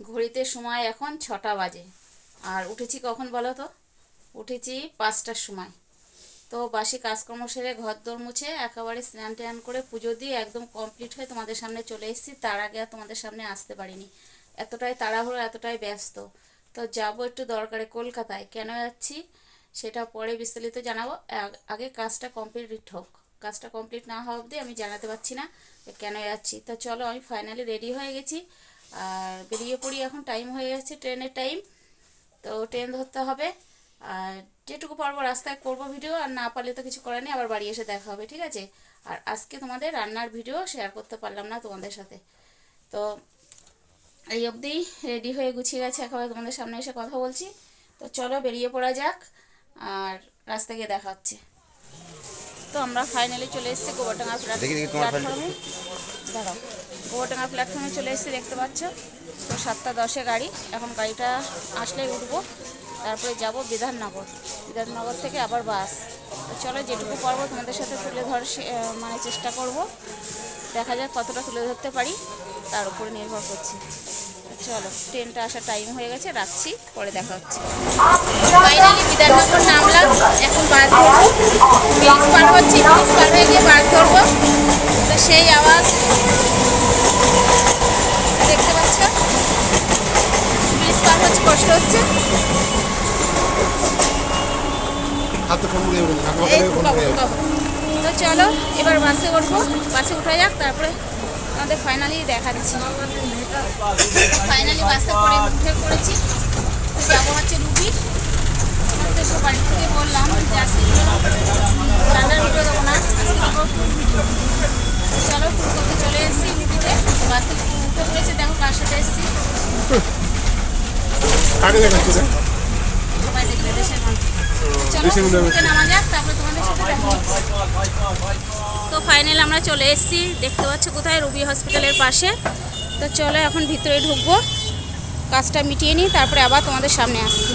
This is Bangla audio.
ঘড়িতে সময় এখন 6টা বাজে। আর উঠেছি কখন বলো তো? উঠেছি 5টার সময়। তো বাসি কাজকর্ম সেরে ঘর দোর মুছে একেবারে স্নান টান করে পুজো দিয়ে একদম কমপ্লিট হয়ে তোমাদের সামনে চলে এসেছি। তার আগে আর তোমাদের সামনে আসতে পারিনি, এতটাই তাড়াহুড়ো, এতটাই ব্যস্ত। তো যাবো একটু দরকারে কলকাতায়। কেন যাচ্ছি সেটা পরে বিস্তারিত জানাবো। আগে কাজটা কমপ্লিট হোক। কাজটা কমপ্লিট না হওয়া অবধি আমি জানাতে পারছি না কেন যাচ্ছি। তো চলো, আমি ফাইনালি রেডি হয়ে গেছি আর বেরিয়ে পড়ি। এখন টাইম হয়ে গেছে, ট্রেনের টাইম। তো ট্রেন ধরতে হবে। আর যেটুকু পারবো রাস্তায় করবো ভিডিও, আর না পারলে তো কিছু করার নেই, আবার বাড়ি এসে দেখা হবে, ঠিক আছে? আর আজকে তোমাদের রান্নার ভিডিও শেয়ার করতে পারলাম না তোমাদের সাথে। তো এই অবধি রেডি হয়ে গুছিয়ে গেছে, একেবারে তোমাদের সামনে এসে কথা বলছি। তো চলো বেরিয়ে পড়া যাক, আর রাস্তায় গিয়ে দেখা হচ্ছে। তো আমরা ফাইনালি চলে এসেছি গোবরডাঙ্গা প্ল্যাটফর্মে। দাঁড়াও, গোবরডাঙ্গা প্ল্যাটফর্মে চলে এসেছি, দেখতে পাচ্ছ। তো 7টা 10-এ গাড়ি। এখন গাড়িটা আসলেই উঠবো, তারপরে যাব বিধাননগর। বিধাননগর থেকে আবার বাস। তো চলো, যেটুকু পারবো তোমাদের সাথে তুলে মানে চেষ্টা করব। দেখা যাক কতটা তুলে ধরতে পারি, তার উপরে নির্ভর করছি। চলো, ট্রেনটা আসার টাইম হয়ে গেছে, রাখছি, পরে দেখা হচ্ছে। ফাইনালি বিধাননগর নামলাম, এখন বাস ধরবো। ব্রিজ পার হচ্ছি, ব্রিজ পার হয়ে গিয়ে বাস ধরবো। তো সেই আওয়াজ দেখতে পাচ্ছ, ব্রিজ পার হচ্ছে, কষ্ট হচ্ছে। তো চলো এবার বাসে উঠবো, বাসে উঠা যাক, তারপরে আমাদের ফাইনালি দেখাচ্ছি। ফাইনালি বাসে করে পড়েছি। তো যাবো হচ্ছে রুবি। তো বাড়ি থেকে বললাম যে আজকে রান্নার ভিডিও দেবো না, আজকে দেবো ফুল ভিডিও। তো চলো, ফুল করতে চলে এসেছি রুবিতে। বাসে উঠে পড়েছে, দেখো কার সাথে এসেছি। সবাই দেখবে, দেশের মানুষ। চলো নামা যাক, তারপরে তোমাদের সাথে দেখা হচ্ছে। তো ফাইনাল আমরা চলে এসেছি, দেখতে পাচ্ছ কোথায়, রুবি হসপিটালের পাশে। তো চলো এখন ভিতরে ঢুকবো, কাজটা মিটিয়ে নিই, তারপরে আবার তোমাদের সামনে আসছি।